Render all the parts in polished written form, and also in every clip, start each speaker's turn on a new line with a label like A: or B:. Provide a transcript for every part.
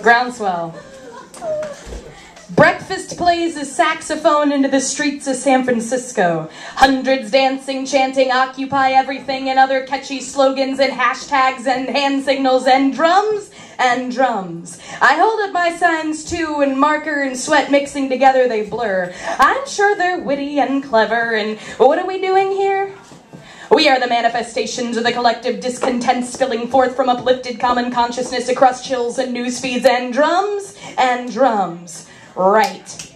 A: Groundswell. Breakfast plays a saxophone into the streets of San Francisco. Hundreds dancing, chanting, occupy everything, and other catchy slogans and hashtags and hand signals and drums and drums. I hold up my signs too, and marker and sweat mixing together they blur. I'm sure they're witty and clever, and what are we doing here? We are the manifestations of the collective discontent spilling forth from uplifted common consciousness across chills and news feeds and drums and drums. Right.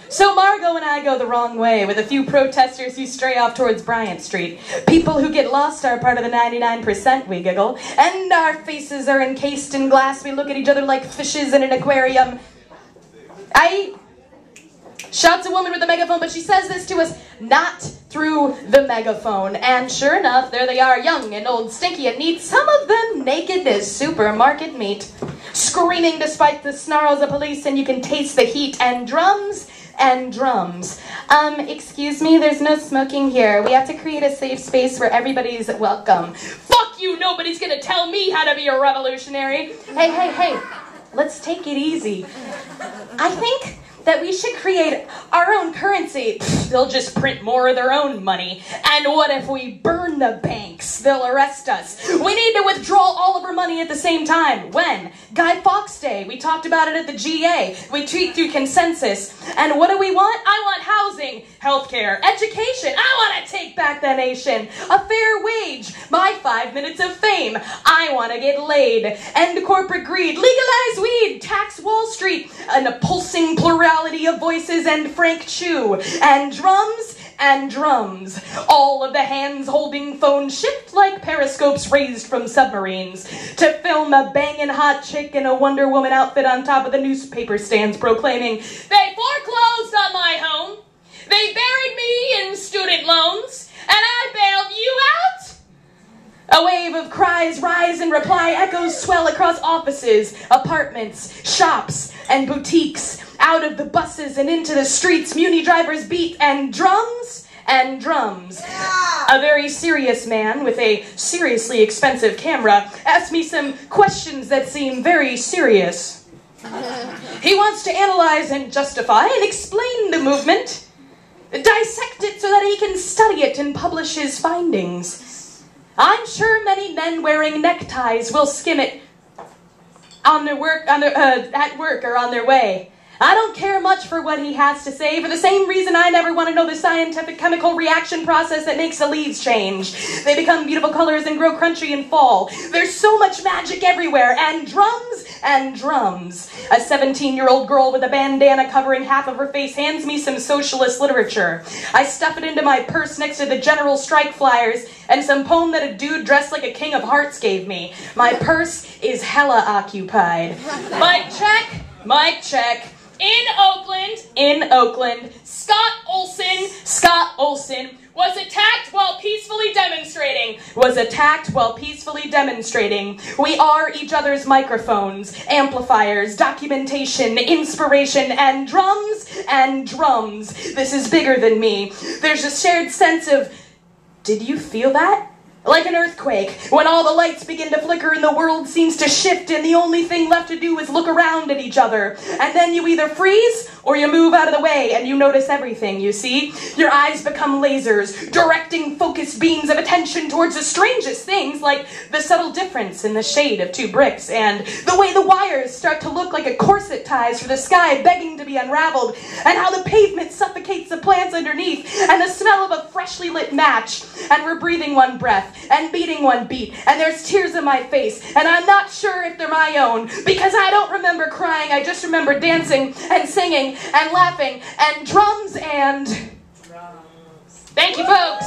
A: So Margot and I go the wrong way with a few protesters who stray off towards Bryant Street. People who get lost are part of the 99%, we giggle. And our faces are encased in glass. We look at each other like fishes in an aquarium. Shouts a woman with a megaphone, but she says this to us not through the megaphone. And sure enough, there they are, young and old, stinky and neat, some of them naked as supermarket meat. Screaming despite the snarls of police, and you can taste the heat, and drums and drums. Excuse me, there's no smoking here. We have to create a safe space where everybody's welcome. Fuck you, nobody's gonna tell me how to be a revolutionary. Hey, let's take it easy. I think that we should create our own currency. They'll just print more of their own money. And what if we burn the banks? They'll arrest us. We need to withdraw all of our money at the same time. When? Guy Fawkes Day. We talked about it at the GA. We treat through consensus. And what do we want? I want housing, healthcare, education. I want to take back the nation. A fair wage. My 5 minutes of fame. I want to get laid. End corporate greed. Legalize weed. Tax Wall Street. And a pulsing plurality of voices and Frank Chu. And drums and drums. All of the hands holding phones shift like periscopes raised from submarines to film a banging hot chick in a Wonder Woman outfit on top of the newspaper stands proclaiming, "They foreclosed on my home. They buried me in student loans. And I bailed you out." A wave of cries rise and reply echoes swell across offices, apartments, shops, and boutiques. Out of the buses and into the streets, Muni drivers beat, and drums and drums. A very serious man with a seriously expensive camera asked me some questions that seem very serious. He wants to analyze and justify and explain the movement, dissect it so that he can study it and publish his findings. I'm sure many men wearing neckties will skim it at work or on their way. I don't care much for what he has to say, for the same reason I never want to know the scientific chemical reaction process that makes the leaves change. They become beautiful colors and grow crunchy in fall. There's so much magic everywhere, and drums and drums. A 17-year-old girl with a bandana covering half of her face hands me some socialist literature. I stuff it into my purse next to the general strike flyers and some poem that a dude dressed like a king of hearts gave me. My purse is hella occupied. Mic check, mic check. In Oakland, Scott Olson was attacked while peacefully demonstrating. We are each other's microphones, amplifiers, documentation, inspiration, and drums and drums. This is bigger than me. There's a shared sense of, did you feel that? Like an earthquake, when all the lights begin to flicker and the world seems to shift and the only thing left to do is look around at each other. And then you either freeze or you move out of the way and you notice everything, you see? Your eyes become lasers, directing focused beams of attention towards the strangest things, like the subtle difference in the shade of two bricks and the way the wires start to look like a corset ties for the sky begging to be unraveled, and how the pavement suffocates the plants underneath, and the smell of a freshly lit match, and we're breathing one breath and beating one beat, and there's tears in my face, and I'm not sure if they're my own, because I don't remember crying, I just remember dancing and singing and laughing and drums and... Thank you, folks.